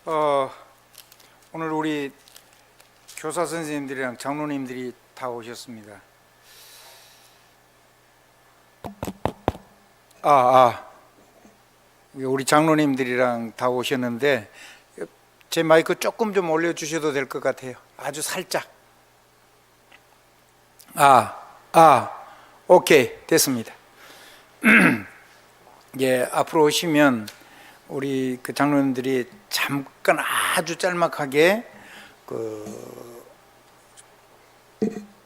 어, 오늘 우리 교사 선생님들이랑 장로님들이 다 오셨습니다. 우리 장로님들이랑 다 오셨는데 제 마이크 조금 좀 올려주셔도 될 것 같아요. 아주 살짝. 오케이, 됐습니다. 예, 앞으로 오시면 우리 그 장로님들이 잠깐 아주 짤막하게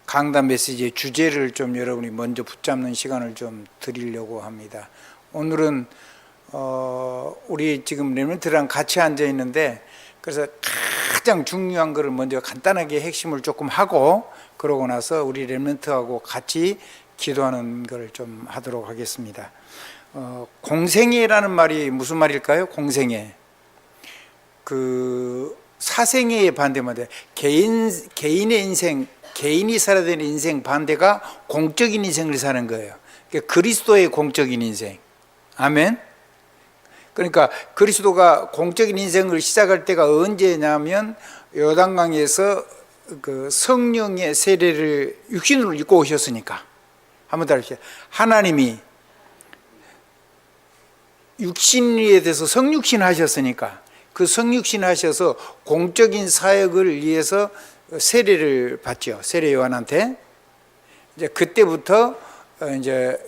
강단 메시지의 주제를 좀 여러분이 먼저 붙잡는 시간을 좀 드리려고 합니다. 오늘은 우리 지금 렘넌트랑 같이 앉아 있는데, 그래서 가장 중요한 것을 먼저 간단하게 핵심을 조금 하고, 그러고 나서 우리 렘넌트하고 같이 기도하는 걸 좀 하도록 하겠습니다. 공생애라는 말이 무슨 말일까요? 공생애. 사생애의 반대인데, 개인의 인생, 개인이 살아야 되는 인생 반대가 공적인 인생을 사는 거예요. 그러니까 그리스도의 공적인 인생. 아멘. 그러니까 그리스도가 공적인 인생을 시작할 때가 언제냐면, 요단강에서 그 성령의 세례를 육신으로 입고 오셨으니까. 한번 따라하시죠. 하나님이 육신에 대해서 성육신 하셨으니까, 그 성육신 하셔서 공적인 사역을 위해서 세례를 받죠. 세례 요한한테. 이제 그때부터 이제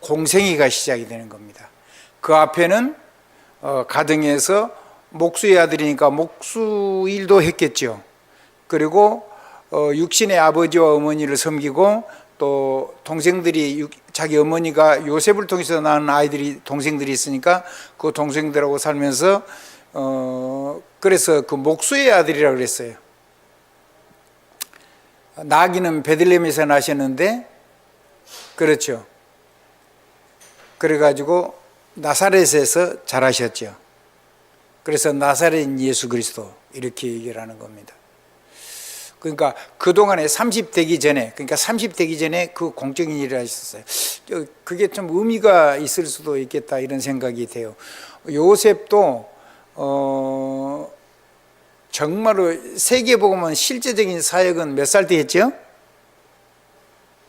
공생애가 시작이 되는 겁니다. 그 앞에는 가정에서 목수의 아들이니까 목수 일도 했겠죠. 그리고 육신의 아버지와 어머니를 섬기고, 또 동생들이, 자기 어머니가 요셉을 통해서 낳은 아이들이, 동생들이 있으니까 그 동생들하고 살면서 그래서 그 목수의 아들이라고 그랬어요. 나귀는 베들레헴에서 나셨는데, 그렇죠. 그래가지고 나사렛에서 자라셨죠. 그래서 나사렛 예수 그리스도, 이렇게 얘기를 하는 겁니다. 그러니까 그동안에 30되기 전에, 그러니까 30되기 전에 그 공적인 일을 하셨어요. 그게 좀 의미가 있을 수도 있겠다, 이런 생각이 돼요. 요셉도 정말로 세계복음은 실제적인 사역은 몇 살 때 했죠?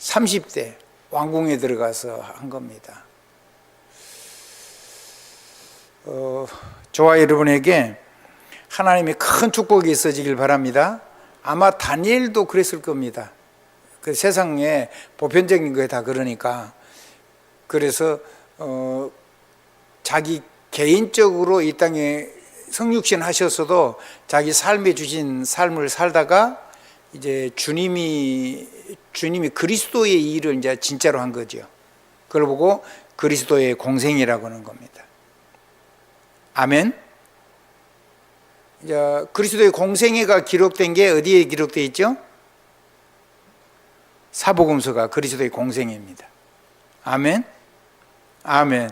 30대 왕궁에 들어가서 한 겁니다. 저와 여러분에게 하나님의 큰 축복이 있어지길 바랍니다. 아마 다니엘도 그랬을 겁니다. 그 세상에 보편적인 거에 다 그러니까. 그래서 자기 개인적으로 이 땅에 성육신 하셨어도 자기 삶에 주신 삶을 살다가 이제 주님이 그리스도의 일을 이제 진짜로 한 거죠. 그걸 보고 그리스도의 공생이라고 하는 겁니다. 아멘. 그리스도의 공생애가 기록된 게 어디에 기록되어 있죠? 사복음서가 그리스도의 공생애입니다. 아멘. 아멘.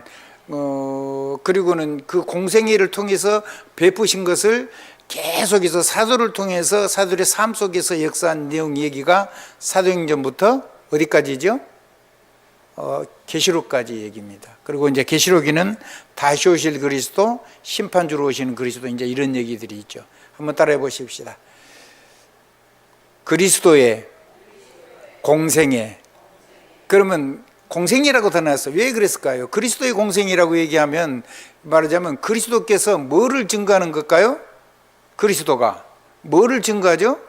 그리고는 그 공생애를 통해서 베푸신 것을 계속해서 사도를 통해서 사도들의 삶 속에서 역사한 내용 얘기가 사도행전부터 어디까지죠? 계시록까지 얘기입니다. 그리고 이제 계시록에는 다시 오실 그리스도, 심판주로 오시는 그리스도, 이제 이런 얘기들이 있죠. 한번 따라해 보십시다. 그리스도의 공생애. 그러면 공생애라고 다 나왔어요. 왜 그랬을까요? 그리스도의 공생애라고 얘기하면, 말하자면 그리스도께서 뭐를 증거하는 걸까요? 그리스도가 뭐를 증거하죠?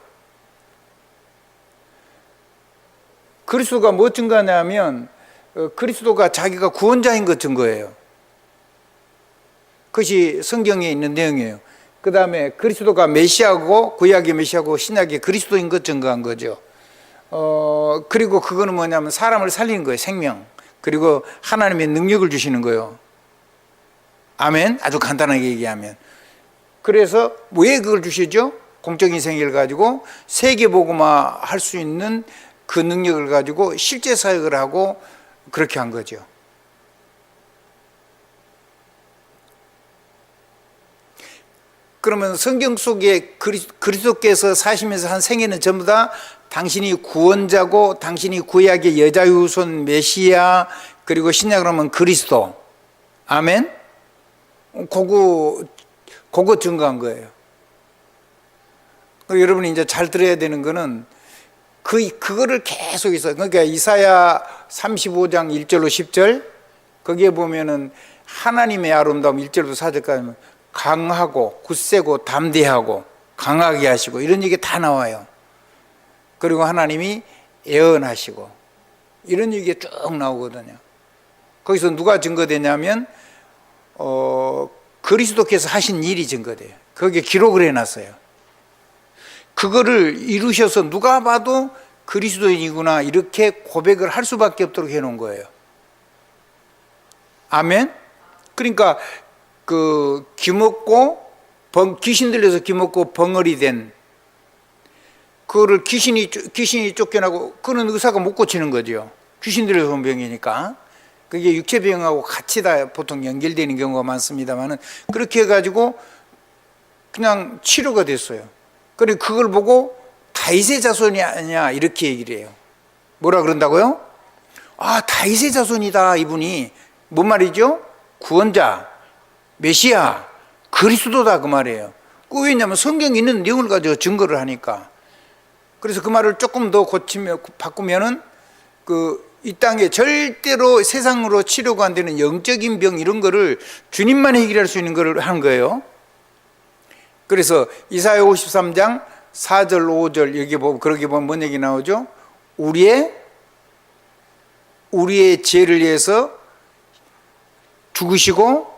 그리스도가 뭐 증거하냐면, 그리스도가 자기가 구원자인 것 증거예요. 그것이 성경에 있는 내용이에요. 그 다음에 그리스도가 메시아고, 구약의 메시아고 신약의 그리스도인 것 증거한 거죠. 그리고 그거는 뭐냐면 사람을 살리는 거예요. 생명. 그리고 하나님의 능력을 주시는 거예요. 아멘. 아주 간단하게 얘기하면. 그래서 왜 그걸 주시죠? 공적인 생애를 가지고 세계복음화 할 수 있는 그 능력을 가지고 실제 사역을 하고 그렇게 한 거죠. 그러면 성경 속에 그리스도께서 사시면서 한 생애는 전부 다 당신이 구원자고, 당신이 구약의 여자의 후손 메시아, 그리고 신약으로 하면 그리스도. 아멘. 그거 증거한 거예요. 여러분이 이제 잘 들어야 되는 거는 그거를 계속해서, 그러니까 이사야 35장 1절로 10절 거기에 보면은 하나님의 아름다움 1절부터 4절까지 강하고 굳세고 담대하고 강하게 하시고 이런 얘기 다 나와요. 그리고 하나님이 예언하시고 이런 얘기가 쭉 나오거든요. 거기서 누가 증거되냐면 그리스도께서 하신 일이 증거돼요. 거기에 기록을 해놨어요. 그거를 이루셔서 누가 봐도 그리스도인이구나 이렇게 고백을 할 수밖에 없도록 해놓은 거예요. 아멘. 그러니까 귀신 들려서 기먹고 벙어리 된 그거를 귀신이 쫓겨나고 그런 의사가 못 고치는 거죠. 귀신 들려서 온 병이니까. 그게 육체병하고 같이 다 보통 연결되는 경우가 많습니다만은 그렇게 해가지고 그냥 치료가 됐어요. 그리고 그걸 보고 다윗의 자손이 아니냐 이렇게 얘기를 해요. 뭐라 그런다고요? 아, 다윗의 자손이다 이분이. 뭔 말이죠? 구원자, 메시아, 그리스도다 그 말이에요. 왜냐하면 성경에 있는 내용을 가지고 증거를 하니까. 그래서 그 말을 조금 더 바꾸면은 이 땅에 절대로 세상으로 치료가 안 되는 영적인 병 이런 거를 주님만 해결할 수 있는 거를 하는 거예요. 그래서 이사야 53장 4절 5절 여기 보면 그렇게 보면 뭔 얘기 나오죠? 우리의 죄를 위해서 죽으시고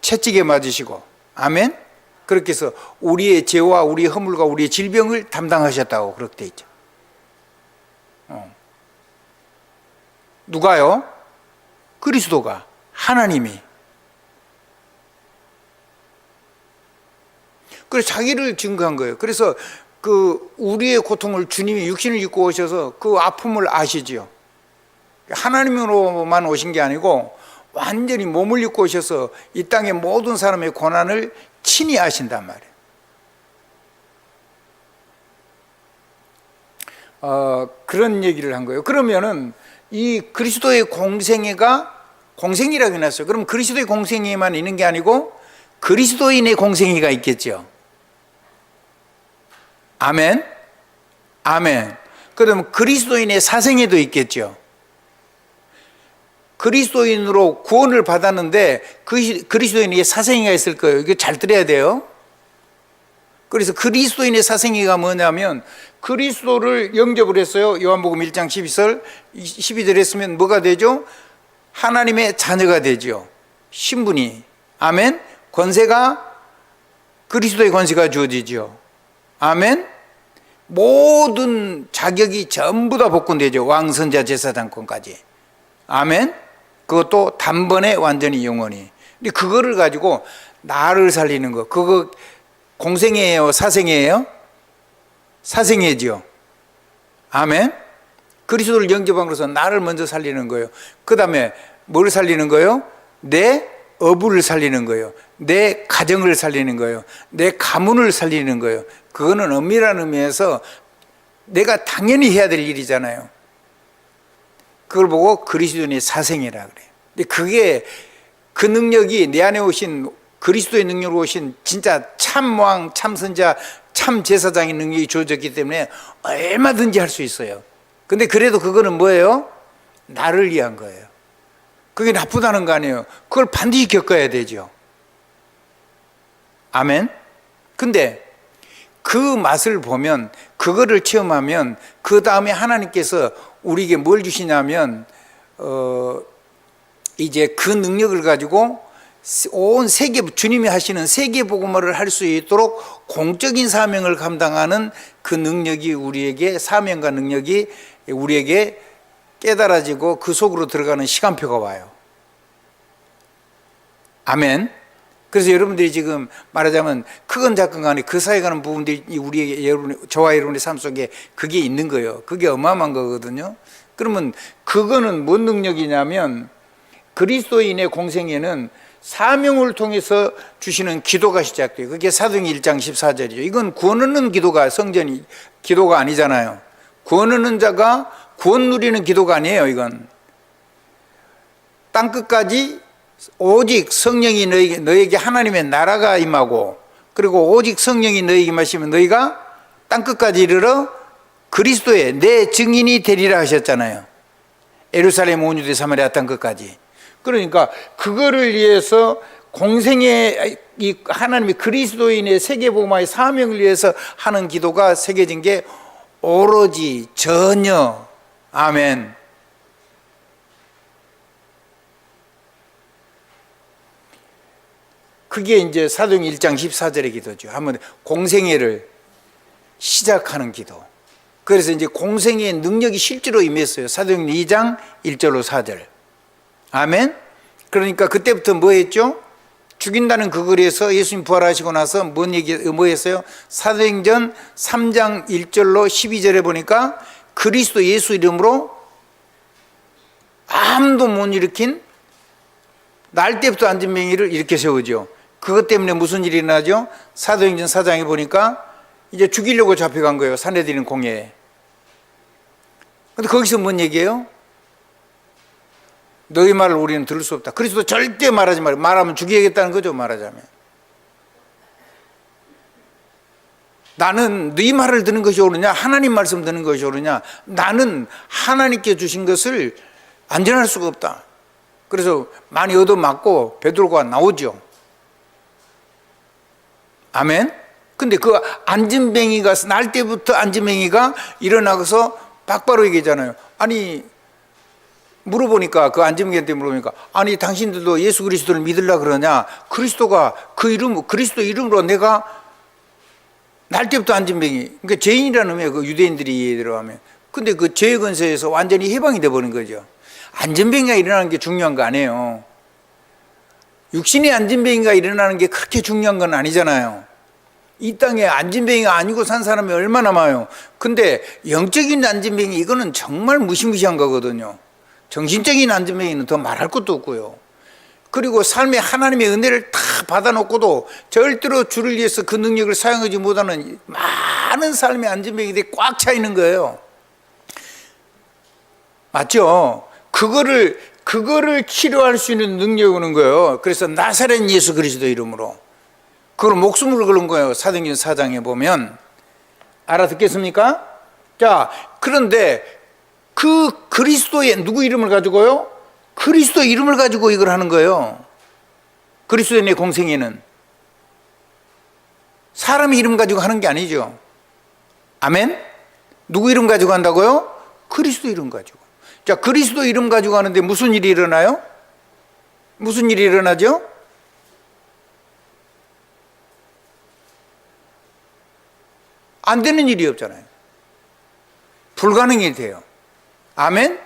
채찍에 맞으시고 아멘. 그렇게 해서 우리의 죄와 우리의 허물과 우리의 질병을 담당하셨다고 그렇게 돼 있죠. 누가요? 그리스도가, 하나님이. 그래서 자기를 증거한 거예요. 그래서 우리의 고통을 주님이 육신을 입고 오셔서 그 아픔을 아시지요. 하나님으로만 오신 게 아니고 완전히 몸을 입고 오셔서 이 땅의 모든 사람의 고난을 친히 아신단 말이에요. 그런 얘기를 한 거예요. 그러면은 이 그리스도의 공생이라고 해놨어요. 그럼 그리스도의 공생애만 있는 게 아니고 그리스도인의 공생애가 있겠죠. 아멘. 아멘. 그럼 그리스도인의 사생애도 있겠죠. 그리스도인으로 구원을 받았는데 그리스도인의 사생애가 있을 거예요. 이거 잘 들어야 돼요. 그래서 그리스도인의 사생애가 뭐냐면 그리스도를 영접을 했어요. 요한복음 1장 12절 했으면 뭐가 되죠? 하나님의 자녀가 되죠. 신분이. 아멘. 권세가 그리스도의 권세가 주어지죠. 아멘. 모든 자격이 전부 다 복권되죠. 왕, 선자, 제사장권까지. 아멘. 그것도 단번에 완전히 영원히. 근데 그거를 가지고 나를 살리는 거. 그거 공생애예요? 사생애예요? 사생애죠. 아멘. 그리스도를 영접함으로써 나를 먼저 살리는 거예요. 그 다음에 뭘 살리는 거예요? 내 어부를 살리는 거예요. 내 가정을 살리는 거예요. 내 가문을 살리는 거예요. 그거는 엄밀한 의미에서 내가 당연히 해야 될 일이잖아요. 그걸 보고 그리스도인의 사생이라 그래요. 근데 그게 그 능력이 내 안에 오신 그리스도의 능력으로 오신 진짜 참왕, 참선자, 참제사장의 능력이 주어졌기 때문에 얼마든지 할 수 있어요. 근데 그래도 그거는 뭐예요? 나를 위한 거예요. 그게 나쁘다는 거 아니에요. 그걸 반드시 겪어야 되죠. 아멘. 근데 그 맛을 보면, 그거를 체험하면 그 다음에 하나님께서 우리에게 뭘 주시냐면 이제 그 능력을 가지고 온 세계, 주님이 하시는 세계 복음화를 할 수 있도록 공적인 사명을 감당하는 그 능력이 우리에게, 사명과 능력이 우리에게 깨달아지고 그 속으로 들어가는 시간표가 와요. 아멘. 그래서 여러분들이 지금 말하자면 크건 작건 간에 그 사이에 가는 부분들이 저와 여러분의 삶 속에 그게 있는 거예요. 그게 어마어마한 거거든요. 그러면 그거는 뭔 능력이냐면 그리스도인의 공생애는 사명을 통해서 주시는 기도가 시작돼요. 그게 사도행전 1장 14절이죠. 이건 구원 얻는 기도가 기도가 아니잖아요. 구원 얻는 자가 구원 누리는 기도가 아니에요. 이건 땅끝까지 오직 성령이 너에게 하나님의 나라가 임하고 그리고 오직 성령이 너희에게 임하시면 너희가 땅끝까지 이르러 그리스도의 내 증인이 되리라 하셨잖아요. 예루살렘, 온 유대, 사마리아 땅끝까지. 그러니까 그거를 위해서 공생의 이 하나님의 그리스도인의 세계복음화의 사명을 위해서 하는 기도가 새겨진 게 오로지 전혀. 아멘. 그게 이제 사도행 1장 14절의 기도죠. 한번 공생애를 시작하는 기도. 그래서 이제 공생애의 능력이 실제로 임했어요. 사도행 2장 1절로 4절. 아멘. 그러니까 그때부터 뭐 했죠? 죽인다는 그 글에서 예수님 부활하시고 나서 뭐 했어요? 사도행전 3장 1절로 12절에 보니까 그리스도 예수 이름으로 아무도 못 일으킨 날 때부터 앉은 맹인을 이렇게 세우죠. 그것 때문에 무슨 일이 일어나죠? 사도행전 4장에 보니까 이제 죽이려고 잡혀간 거예요. 산헤드린 공회에. 근데 거기서 뭔 얘기예요? 너희 말을 우리는 들을 수 없다. 그리스도 절대 말하지 말고, 말하면 죽이겠다는 거죠. 말하자면 나는 너희 말을 듣는 것이 옳으냐, 하나님 말씀 듣는 것이 옳으냐. 나는 하나님께 주신 것을 안전할 수가 없다. 그래서 많이 얻어맞고 베드로가 나오죠. 아멘. 근데 그 안진뱅이가 날 때부터 안진뱅이가 일어나서 박바로 얘기하잖아요. 아니 물어보니까, 그 안진뱅이한테 물어보니까, 아니 당신들도 예수 그리스도를 믿으려고 그러냐? 그리스도가 그 이름, 그리스도 이름으로 내가 날 때부터 안진뱅이, 그러니까 죄인이라는 의미예요. 그 유대인들이 들어가면. 근데 그 죄의 근세에서 완전히 해방이 돼버린 거죠. 안진뱅이가 일어나는 게 중요한 거 아니에요. 육신의 안진뱅이가 일어나는 게 그렇게 중요한 건 아니잖아요. 이 땅에 안진뱅이가 아니고 산 사람이 얼마나 많아요. 근데 영적인 안진뱅이, 이거는 정말 무시무시한 거거든요. 정신적인 안진뱅이는 더 말할 것도 없고요. 그리고 삶에 하나님의 은혜를 다 받아놓고도 절대로 주를 위해서 그 능력을 사용하지 못하는 많은 삶의 안진뱅이들이 꽉 차 있는 거예요. 맞죠? 그거를 치료할 수 있는 능력이 오는 거예요. 그래서 나사렛 예수 그리스도 이름으로 그걸 목숨을 걸은 거예요. 사도행전 4장에 보면. 알아듣겠습니까? 자, 그런데 그 그리스도의 누구 이름을 가지고요? 그리스도 이름을 가지고 이걸 하는 거예요. 그리스도의 내 공생애는 사람 이름 가지고 하는 게 아니죠. 아멘? 누구 이름 가지고 한다고요? 그리스도 이름 가지고. 자, 그리스도 이름 가지고 하는데 무슨 일이 일어나요? 무슨 일이 일어나죠? 안 되는 일이 없잖아요. 불가능이 돼요. 아멘?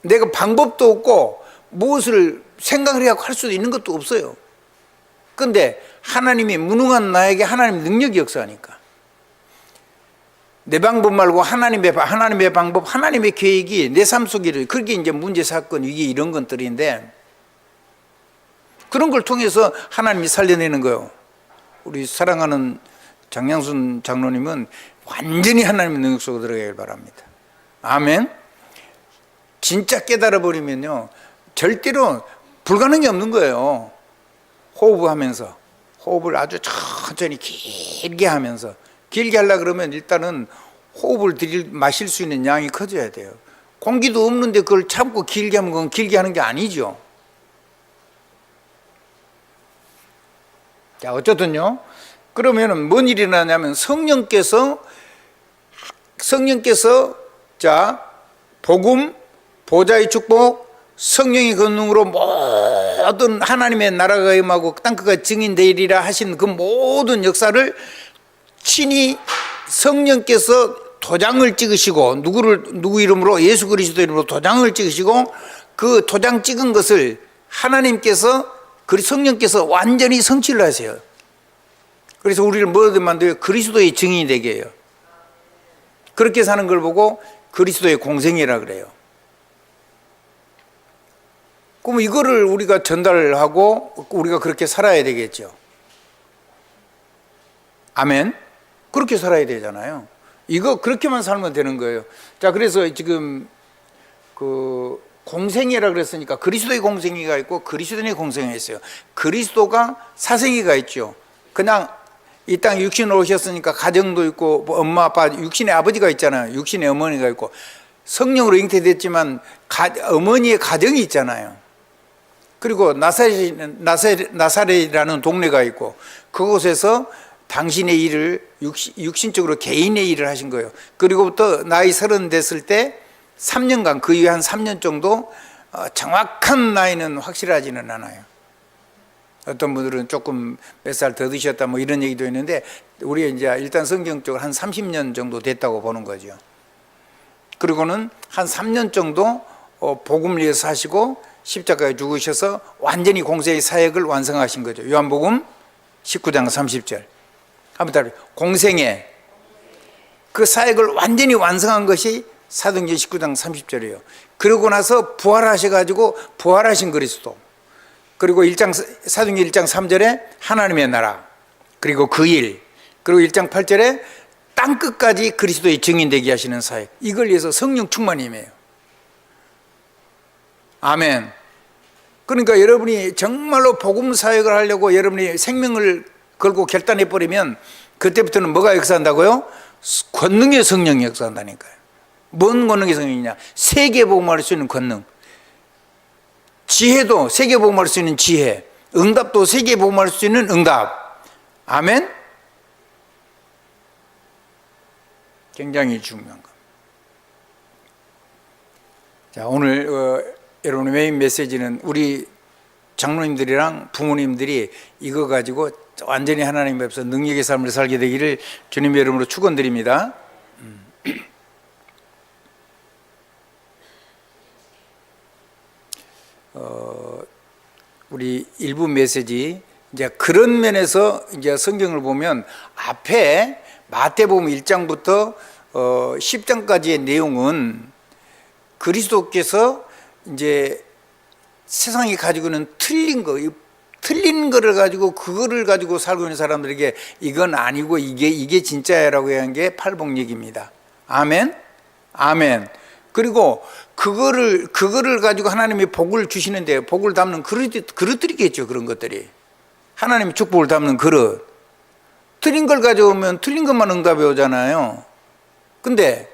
내가 방법도 없고 무엇을 생각을 해야 할 수도 있는 것도 없어요. 그런데 하나님이 무능한 나에게 하나님 능력이 역사하니까. 내 방법 말고 하나님의 방법, 하나님의 계획이 내 삶 속에, 그게 이제 문제, 사건, 위기 이런 것들인데, 그런 걸 통해서 하나님이 살려내는 거예요. 우리 사랑하는 장양순 장로님은 완전히 하나님의 능력 속으로 들어가길 바랍니다. 아멘. 진짜 깨달아버리면요, 절대로 불가능이 없는 거예요. 호흡하면서, 호흡을 아주 천천히 길게 하면서, 길게 하려고 그러면 일단은 호흡을 마실 수 있는 양이 커져야 돼요. 공기도 없는데 그걸 참고 길게 하면 그건 길게 하는 게 아니죠. 자, 어쨌든요. 그러면은 뭔 일이 일어나냐면 성령께서 자, 복음, 보좌의 축복, 성령의 권능으로 모든 하나님의 나라가 임하고 땅끝까지 증인되리라 하신 그 모든 역사를 친히 성령께서 도장을 찍으시고, 누구 이름으로? 예수 그리스도 이름으로 도장을 찍으시고, 그 도장 찍은 것을 하나님께서, 그 성령께서 완전히 성취를 하세요. 그래서 우리를 뭐든 만들어요? 그리스도의 증인이 되게 해요. 그렇게 사는 걸 보고 그리스도의 공생이라 그래요. 그럼 이거를 우리가 전달을 하고 우리가 그렇게 살아야 되겠죠. 아멘. 그렇게 살아야 되잖아요. 이거 그렇게만 살면 되는 거예요. 자, 그래서 지금 그 공생애라 그랬으니까 그리스도의 공생애가 있고 그리스도인의 공생애가 있어요. 그리스도가 사생애가 있죠. 그냥 이 땅에 육신으로 오셨으니까 가정도 있고 엄마 아빠 육신의 아버지가 있잖아요. 육신의 어머니가 있고 성령으로 잉태됐지만 어머니의 가정이 있잖아요. 그리고 나사렛이라는 동네가 있고 그곳에서 당신의 일을 육신적으로 개인의 일을 하신 거예요. 그리고부터 나이 30 됐을 때 3년간 그 이후에 한 3년 정도 정확한 나이는 확실하지는 않아요. 어떤 분들은 조금 몇 살 더 드셨다 뭐 이런 얘기도 있는데 우리 이제 일단 성경적으로 한 30년 정도 됐다고 보는 거죠. 그리고는 한 3년 정도 복음을 위해서 하시고 십자가에 죽으셔서 완전히 공생의 사역을 완성하신 거죠. 요한복음 19장 30절. 한번 따라해요. 공생의 그 사역을 완전히 완성한 것이 사도행전 19장 30절이에요. 그러고 나서 부활하셔가지고 부활하신 그리스도. 그리고 사도행전 1장 3절에 하나님의 나라. 그리고 그 일. 그리고 1장 8절에 땅끝까지 그리스도의 증인되게 하시는 사역. 이걸 위해서 성령 충만임이에요. 아멘. 그러니까 여러분이 정말로 복음 사역을 하려고 여러분이 생명을 걸고 결단해 버리면 그때부터는 뭐가 역사한다고요? 권능의 성령이 역사한다니까요. 뭔 권능의 성령이냐? 세계복음할 수 있는 권능. 지혜도 세계복음할 수 있는 지혜. 응답도 세계복음할 수 있는 응답. 아멘. 굉장히 중요한 것. 자, 오늘 여러분의 메인 메시지는 우리 장로님들이랑 부모님들이 이거 가지고 완전히 하나님 앞에서 능력의 삶을 살게 되기를 주님의 이름으로 축원드립니다. 우리 일부 메시지 이제 그런 면에서 이제 성경을 보면 앞에 마태복음 1장부터 10장까지의 내용은 그리스도께서 이제 세상이 가지고 있는 틀린 거를 가지고 그거를 가지고 살고 있는 사람들에게 이건 아니고 이게 진짜야라고 한 게 팔복력입니다. 아멘. 아멘. 그리고 그거를 가지고 하나님이 복을 주시는데 복을 담는 그릇들이겠죠. 그런 것들이 하나님의 축복을 담는 그릇. 틀린 걸 가져오면 틀린 것만 응답해 오잖아요. 근데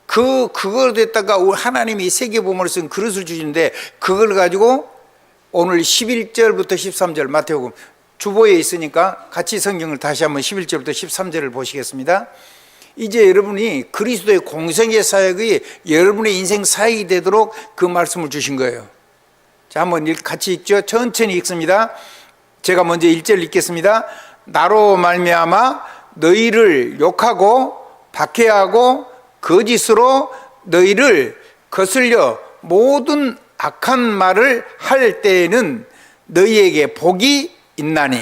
그걸 됐다가 하나님이 세계복음을 쓴 그릇을 주시는데 그걸 가지고 오늘 11절부터 13절 마태복음 주보에 있으니까 같이 성경을 다시 한번 11절부터 13절을 보시겠습니다. 이제 여러분이 그리스도의 공생의 사역이 여러분의 인생 사역이 되도록 그 말씀을 주신 거예요. 자, 한번 같이 읽죠. 천천히 읽습니다. 제가 먼저 1절 읽겠습니다. 나로 말미암아 너희를 욕하고 박해하고 거짓으로 너희를 거슬려 모든 악한 말을 할 때에는 너희에게 복이 있나니.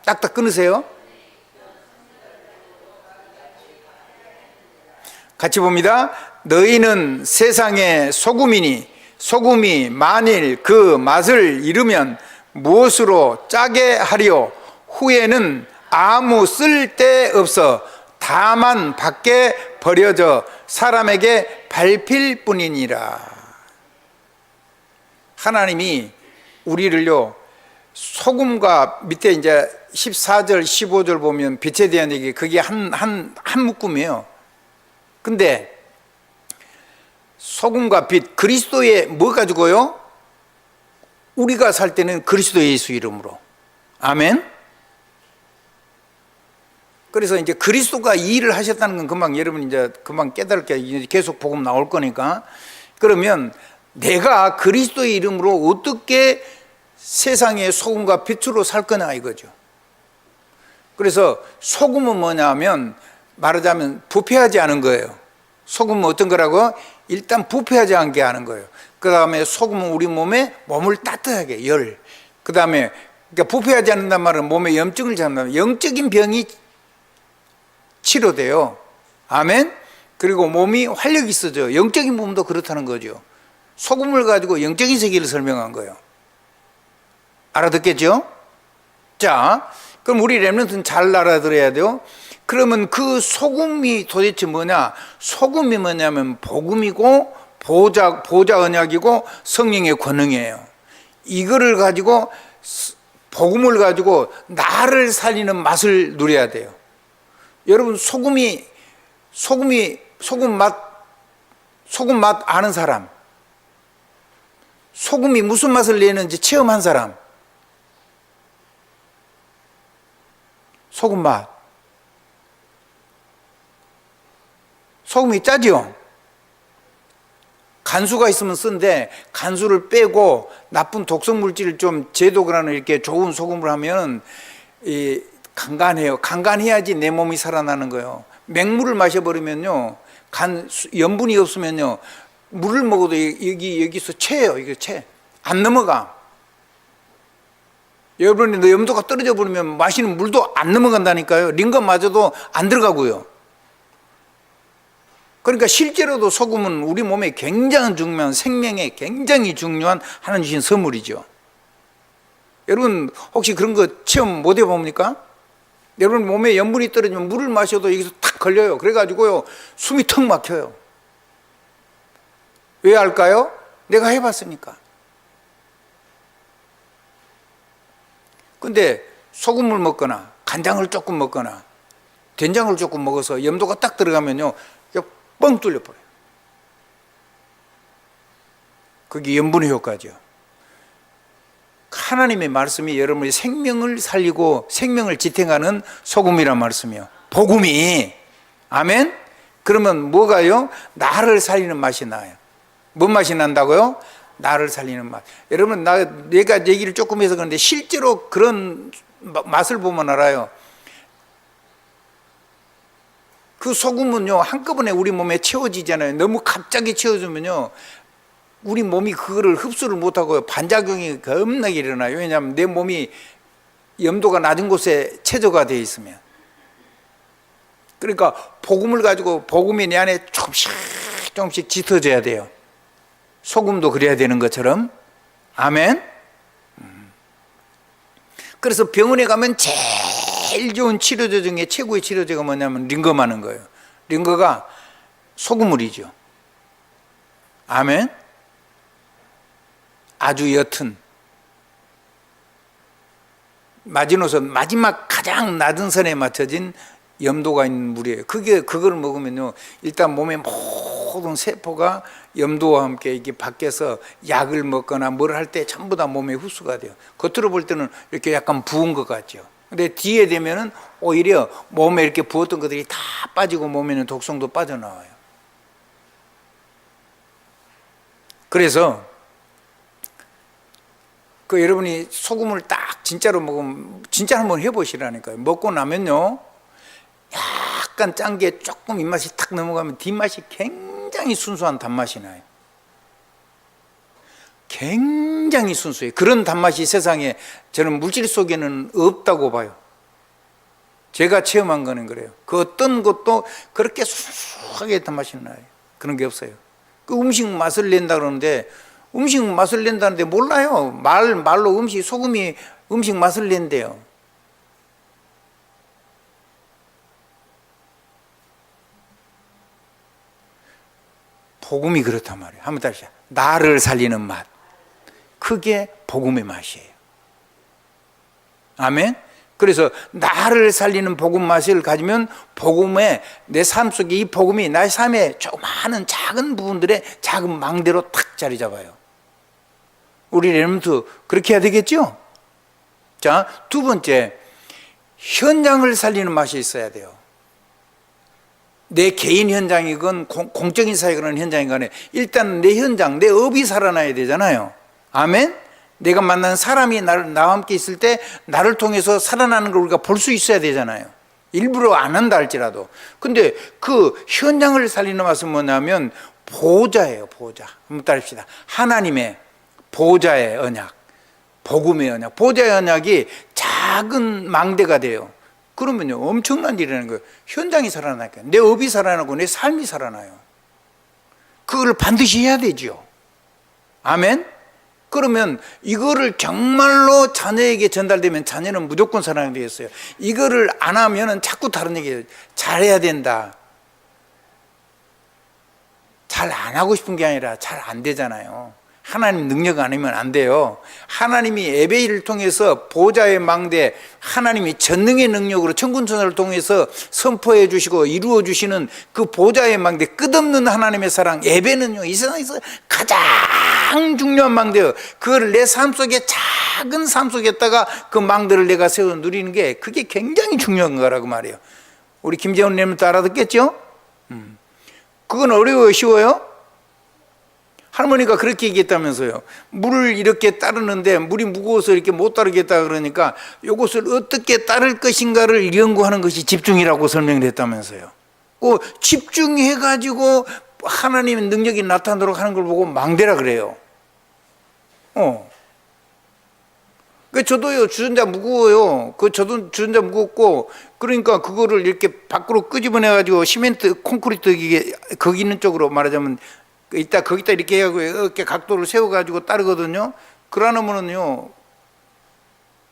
딱딱 끊으세요. 같이 봅니다. 너희는 세상의 소금이니 소금이 만일 그 맛을 잃으면 무엇으로 짜게 하리요? 후에는 아무 쓸데없어 다만 밖에 버려져 사람에게 밟힐 뿐이니라. 하나님이 우리를요, 소금과 밑에 이제 14절, 15절 보면 빛에 대한 얘기, 그게 한 묶음이에요. 근데 소금과 빛, 그리스도의 뭐 가지고요? 우리가 살 때는 그리스도 예수 이름으로. 아멘. 그래서 이제 그리스도가 이 일을 하셨다는 건 금방 여러분 이제 금방 깨달을 게 계속 복음 나올 거니까. 그러면 내가 그리스도의 이름으로 어떻게 세상의 소금과 빛으로 살 거냐 이거죠. 그래서 소금은 뭐냐면 말하자면 부패하지 않은 거예요. 소금은 어떤 거라고? 일단 부패하지 않게 하는 거예요. 그 다음에 소금은 우리 몸을 따뜻하게 열. 그 다음에 그러니까 부패하지 않는단 말은 몸에 염증을 잡는다. 영적인 병이 치료돼요. 아멘. 그리고 몸이 활력이 있어져. 영적인 몸도 그렇다는 거죠. 소금을 가지고 영적인 세계를 설명한 거예요. 알아듣겠죠? 자, 그럼 우리 렘넌트는 잘 알아들어야 돼요. 그러면 그 소금이 도대체 뭐냐? 소금이 뭐냐면 복음이고 보좌 언약이고 성령의 권능이에요. 이거를 가지고 복음을 가지고 나를 살리는 맛을 누려야 돼요. 여러분 소금 맛 아는 사람, 소금이 무슨 맛을 내는지 체험한 사람, 소금 맛. 소금이 짜지요. 간수가 있으면 쓴데 간수를 빼고 나쁜 독성 물질을 좀 제독을 하는 이렇게 좋은 소금을 하면 간간해요. 간간해야지 내 몸이 살아나는 거예요. 맹물을 마셔버리면요, 염분이 없으면요, 물을 먹어도 여기서 채예요. 이게 채. 안 넘어가. 여러분이 염도가 떨어져 버리면 마시는 물도 안 넘어간다니까요. 링거마저도 안 들어가고요. 그러니까 실제로도 소금은 우리 몸에 굉장히 중요한, 생명에 굉장히 중요한 하나님 주신 선물이죠. 여러분 혹시 그런 거 체험 못 해봅니까? 여러분 몸에 염분이 떨어지면 물을 마셔도 여기서 탁 걸려요. 그래가지고요 숨이 턱 막혀요. 왜 할까요? 내가 해봤으니까. 근데 소금을 먹거나 간장을 조금 먹거나 된장을 조금 먹어서 염도가 딱 들어가면요 뻥 뚫려버려요. 그게 염분의 효과죠. 하나님의 말씀이 여러분의 생명을 살리고 생명을 지탱하는 소금이란 말씀이요. 복음이. 아멘? 그러면 뭐가요? 나를 살리는 맛이 나요. 뭔 맛이 난다고요? 나를 살리는 맛. 여러분 내가 얘기를 조금 해서 그런데 실제로 그런 맛을 보면 알아요. 그 소금은요 한꺼번에 우리 몸에 채워지잖아요. 너무 갑자기 채워지면요 우리 몸이 그거를 흡수를 못하고요 반작용이 겁나게 일어나요. 왜냐하면 내 몸이 염도가 낮은 곳에 체조가 되어 있으면. 그러니까 복음을 가지고 복음이 내 안에 조금씩 짙어져야 돼요. 소금도 그래야 되는 것처럼. 아멘. 그래서 병원에 가면 제일 좋은 치료제 중에 최고의 치료제가 뭐냐면 링거마는 거예요. 링거가 소금물이죠. 아멘. 아주 옅은 마지노선 마지막 가장 낮은 선에 맞춰진 염도가 있는 물이에요. 그걸 먹으면요 일단 몸의 모든 세포가 염도와 함께 이게 밖에서 약을 먹거나 뭘 할 때 전부 다 몸에 흡수가 돼요. 겉으로 볼 때는 이렇게 약간 부은 것 같죠. 근데 뒤에 되면은 오히려 몸에 이렇게 부었던 것들이 다 빠지고 몸에 있는 독성도 빠져나와요. 그래서 여러분이 소금을 딱 진짜로 먹으면 진짜 한번 해보시라니까요. 먹고 나면요 약간 짠 게 조금 입맛이 탁 넘어가면 뒷맛이 굉장히 순수한 단맛이 나요. 굉장히 순수해요. 그런 단맛이 세상에 저는 물질 속에는 없다고 봐요. 제가 체험한 거는 그래요. 그 어떤 것도 그렇게 순수하게 단맛이 나요. 그런 게 없어요. 그 음식 맛을 낸다 그러는데 음식 맛을 낸다는데 몰라요. 말로 소금이 음식 맛을 낸대요. 복음이 그렇단 말이에요. 한번 다시 나를 살리는 맛. 그게 복음의 맛이에요. 아멘. 그래서 나를 살리는 복음 맛을 가지면 복음에 내 삶 속에 이 복음이 나의 삶의 조그마한 작은 부분들의 작은 망대로 탁 자리 잡아요. 우리 렘넌트 그렇게 해야 되겠죠? 자, 두 번째, 현장을 살리는 맛이 있어야 돼요. 내 개인 현장이건 공적인 사회건 현장이건 간에 일단 내 현장, 내 업이 살아나야 되잖아요. 아멘? 내가 만나는 사람이 나와 함께 있을 때 나를 통해서 살아나는 걸 우리가 볼 수 있어야 되잖아요. 일부러 안 한다 할지라도. 근데 그 현장을 살리는 맛은 뭐냐면 보호자예요. 보호자. 한번 따릅시다. 하나님의 보호자의 언약, 복음의 언약. 보호자의 언약이 작은 망대가 돼요. 그러면요 엄청난 일이라는 거예요. 현장이 살아나니까 내 업이 살아나고 내 삶이 살아나요. 그걸 반드시 해야 되죠. 아멘. 그러면 이거를 정말로 자녀에게 전달되면 자녀는 무조건 살아나게 되겠어요. 이거를 안 하면은 자꾸 다른 얘기예요. 잘해야 된다. 잘 안 하고 싶은 게 아니라 잘 안 되잖아요. 하나님 능력 아니면 안 돼요. 하나님이 에베일을 통해서 보좌의 망대, 하나님이 전능의 능력으로 천군천사를 통해서 선포해 주시고 이루어 주시는 그 보좌의 망대, 끝없는 하나님의 사랑, 예배는요 이 세상에서 가장 중요한 망대예요. 그걸 내 삶 속에, 작은 삶 속에다가 그 망대를 내가 세워 누리는 게, 그게 굉장히 중요한 거라고 말이에요. 우리 김재훈 렘넌트 알아듣겠죠? 그건 어려워요, 쉬워요? 할머니가 그렇게 얘기했다면서요. 물을 이렇게 따르는데 물이 무거워서 이렇게 못 따르겠다 그러니까 이것을 어떻게 따를 것인가를 연구하는 것이 집중이라고 설명을 했다면서요. 그 집중해가지고 하나님의 능력이 나타나도록 하는 걸 보고 망대라 그래요. 저도요, 주전자 무거워요. 저도 주전자 무겁고, 그러니까 그거를 이렇게 밖으로 끄집어내가지고 시멘트, 콘크리트, 이게, 거기 있는 쪽으로 말하자면, 거기다 이렇게 해가지고 이렇게 각도를 세워가지고 따르거든요. 그러면은요,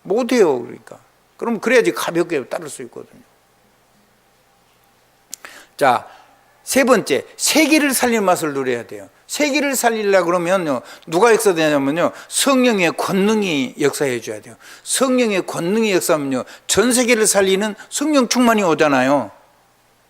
못해요. 그러니까. 그럼 그래야지 가볍게 따를 수 있거든요. 자, 세 번째, 세계를 살리는 맛을 누려야 돼요. 세계를 살리려고 그러면요, 누가 역사되냐면요, 성령의 권능이 역사해 줘야 돼요. 성령의 권능이 역사하면요, 전 세계를 살리는 성령 충만이 오잖아요.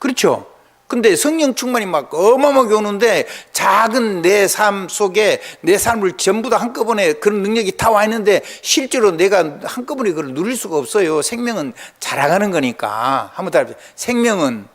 그렇죠? 근데 성령 충만이 막 어마어마하게 오는데 작은 내 삶 속에 내 삶을 전부 다 한꺼번에 그런 능력이 다 와 있는데 실제로 내가 한꺼번에 그걸 누릴 수가 없어요. 생명은 자라가는 거니까. 한번 따라해보세요. 생명은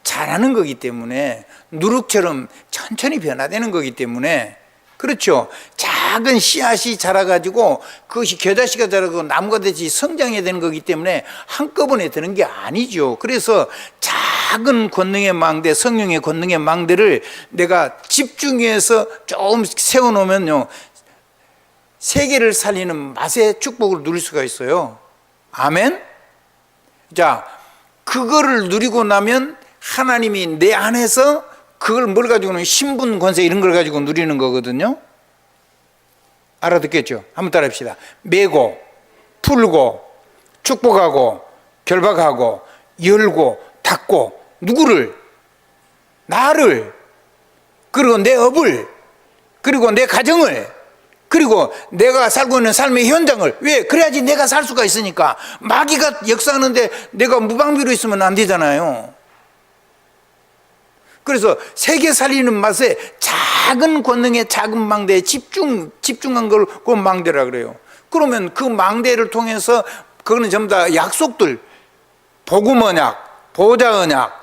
자라는 거기 때문에, 누룩처럼 천천히 변화되는 거기 때문에, 그렇죠. 작은 씨앗이 자라가지고 그것이 겨자씨가 자라고 나무가 되지 성장해야 되는 거기 때문에 한꺼번에 되는 게 아니죠. 그래서 작은 권능의 망대, 성령의 권능의 망대를 내가 집중해서 좀 세워놓으면요, 세계를 살리는 맛의 축복을 누릴 수가 있어요. 아멘? 자, 그거를 누리고 나면 하나님이 내 안에서 그걸 뭘 가지고는 신분, 권세 이런 걸 가지고 누리는 거거든요. 알아듣겠죠? 한번 따라 합시다. 메고, 풀고, 축복하고, 결박하고, 열고, 닫고, 누구를? 나를, 그리고 내 업을, 그리고 내 가정을, 그리고 내가 살고 있는 삶의 현장을. 왜? 그래야지 내가 살 수가 있으니까. 마귀가 역사하는데 내가 무방비로 있으면 안 되잖아요. 그래서 세계 살리는 맛에 작은 권능의 작은 망대에 집중한 걸 그 망대라 그래요. 그러면 그 망대를 통해서 그거는 전부 다 약속들, 복음 언약, 보좌 언약,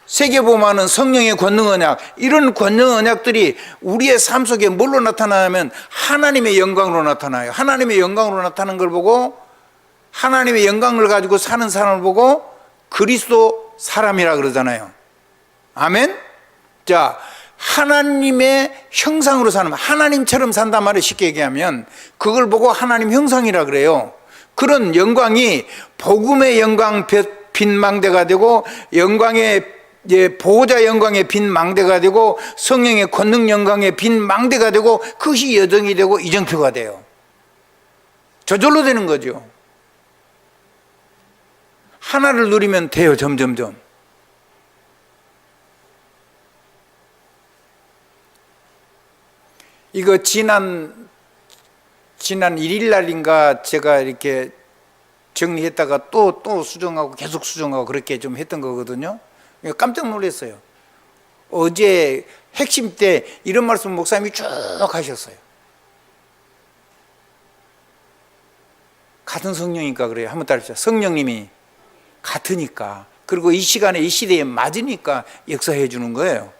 세계보험하는 성령의 권능 언약, 이런 권능 언약들이 우리의 삶 속에 뭘로 나타나냐면 하나님의 영광으로 나타나요. 하나님의 영광으로 나타나는 걸 보고, 하나님의 영광을 가지고 사는 사람을 보고 그리스도 사람이라 그러잖아요. 아멘? 자, 하나님의 형상으로 사는, 하나님처럼 산단 말을 쉽게 얘기하면 그걸 보고 하나님 형상이라 그래요. 그런 영광이 복음의 영광 빈 망대가 되고, 영광의 보호자 영광의 빈 망대가 되고, 성령의 권능 영광의 빈 망대가 되고, 그것이 여정이 되고 이정표가 돼요. 저절로 되는 거죠. 하나를 누리면 돼요. 점점점. 이거 지난 1일 날인가 제가 이렇게 정리했다가 또 수정하고 계속 수정하고 그렇게 좀 했던 거거든요. 깜짝 놀랐어요. 어제 핵심 때 이런 말씀 목사님이 쭉 하셨어요. 같은 성령이니까 그래요. 한번 따라해보세요. 성령님이 같으니까, 그리고 이 시간에 이 시대에 맞으니까 역사해 주는 거예요.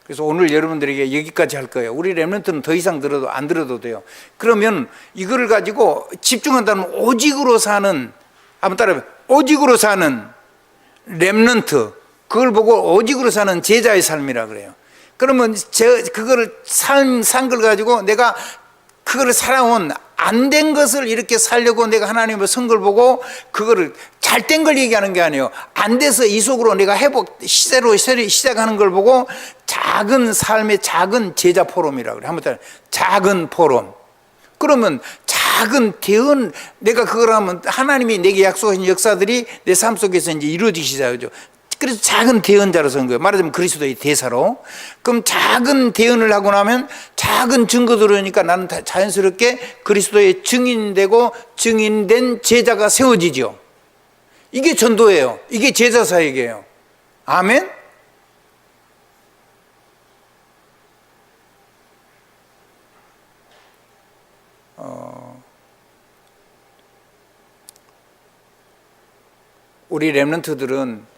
그래서 오늘 여러분들에게 여기까지 할 거예요. 우리 렘넌트는 더 이상 들어도 안 들어도 돼요. 그러면 이거를 가지고 집중한다면 오직으로 사는, 한번 따라해봐요. 오직으로 사는 렘넌트, 그걸 보고 오직으로 사는 제자의 삶이라 그래요. 그러면 그거를 산 걸 가지고 내가 그거를 살아온 안 된 것을 이렇게 살려고 내가 하나님의 선 걸 보고 그거를 잘 된 걸 얘기하는 게 아니에요. 안 돼서 이 속으로 내가 회복, 시대로 시작하는 걸 보고 작은 삶의 작은 제자 포럼이라고 그래요. 한번 따라, 작은 포럼. 그러면 작은 대은, 내가 그걸 하면 하나님이 내게 약속하신 역사들이 내 삶 속에서 이제 이루어지시죠. 그래서 작은 대언자로 선 거예요. 말하자면 그리스도의 대사로. 그럼 작은 대언을 하고 나면 작은 증거들을 하니까 나는 자연스럽게 그리스도의 증인되고 증인된 제자가 세워지죠. 이게 전도예요. 이게 제자 사역이에요. 아멘? 우리 렘넌트들은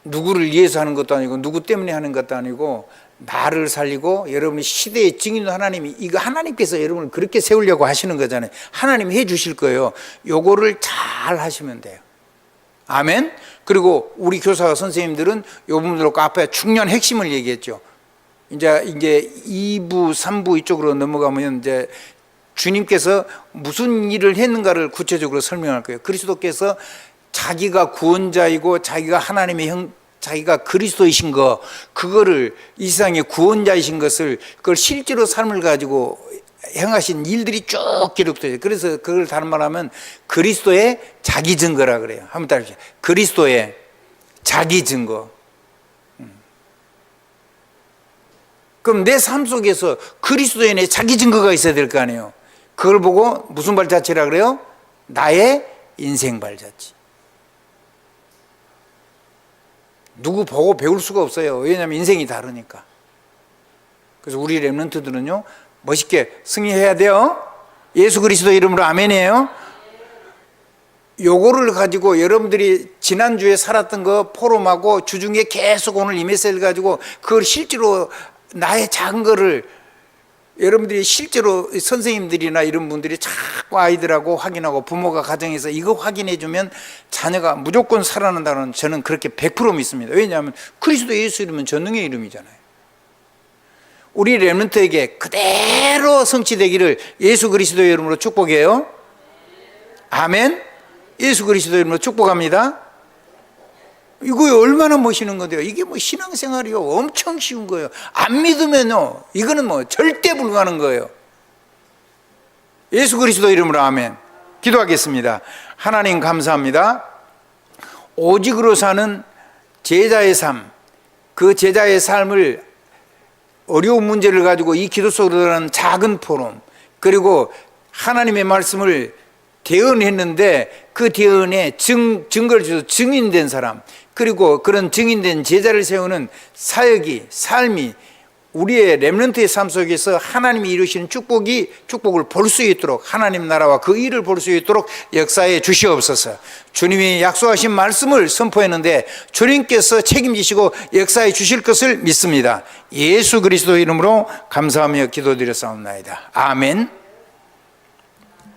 누구를 위해서 하는 것도 아니고 누구 때문에 하는 것도 아니고 나를 살리고 여러분이 시대의 증인 하나님이 이거 하나님께서 여러분을 그렇게 세우려고 하시는 거잖아요. 하나님이 해 주실 거예요. 요거를 잘 하시면 돼요. 아멘. 그리고 우리 교사 선생님들은 요 부분으로 앞에 중요한 핵심을 얘기했죠. 이제 2부, 3부 이쪽으로 넘어가면 이제 주님께서 무슨 일을 했는가를 구체적으로 설명할 거예요. 그리스도께서 자기가 구원자이고 자기가 하나님의 자기가 그리스도이신 거, 그거를 이 세상의 구원자이신 것을 그걸 실제로 삶을 가지고 행하신 일들이 쭉 기록돼요. 그래서 그걸 다른 말로 하면 그리스도의 자기 증거라 그래요. 한번 따라해보세요. 그리스도의 자기 증거. 그럼 내 삶 속에서 그리스도의 내 자기 증거가 있어야 될 거 아니에요. 그걸 보고 무슨 발자취라 그래요? 나의 인생 발자취. 누구 보고 배울 수가 없어요. 왜냐하면 인생이 다르니까. 그래서 우리 렘넌트들은요, 멋있게 승리해야 돼요. 예수 그리스도 이름으로 아멘이에요. 요거를 가지고 여러분들이 지난주에 살았던 거 포럼하고 주중에 계속 오늘 이 메시지를 가지고 그걸 실제로 나의 작은 거를 여러분들이 실제로 선생님들이나 이런 분들이 자꾸 아이들하고 확인하고 부모가 가정에서 이거 확인해 주면 자녀가 무조건 살아난다는 저는 그렇게 100% 믿습니다. 왜냐하면 그리스도 예수 이름은 전능의 이름이잖아요. 우리 렘넌트에게 그대로 성취되기를 예수 그리스도의 이름으로 축복해요. 아멘. 예수 그리스도의 이름으로 축복합니다. 이거 얼마나 멋있는 건데요. 이게 뭐 신앙생활이요, 엄청 쉬운 거예요. 안 믿으면요, 이거는 뭐 절대 불가능한 거예요. 예수 그리스도 이름으로 아멘. 기도하겠습니다. 하나님 감사합니다. 오직으로 사는 제자의 삶, 그 제자의 삶을 어려운 문제를 가지고 이 기도 속으로 들어가는 작은 포럼, 그리고 하나님의 말씀을 대언했는데 그 대언에 증거를 줘서 증인된 사람, 그리고 그런 증인된 제자를 세우는 사역이, 삶이 우리의 렘넌트의 삶 속에서 하나님이 이루시는 축복을 볼 수 있도록, 하나님 나라와 그 일을 볼 수 있도록 역사해 주시옵소서. 주님이 약속하신 말씀을 선포했는데 주님께서 책임지시고 역사해 주실 것을 믿습니다. 예수 그리스도 이름으로 감사하며 기도드렸사옵나이다. 아멘.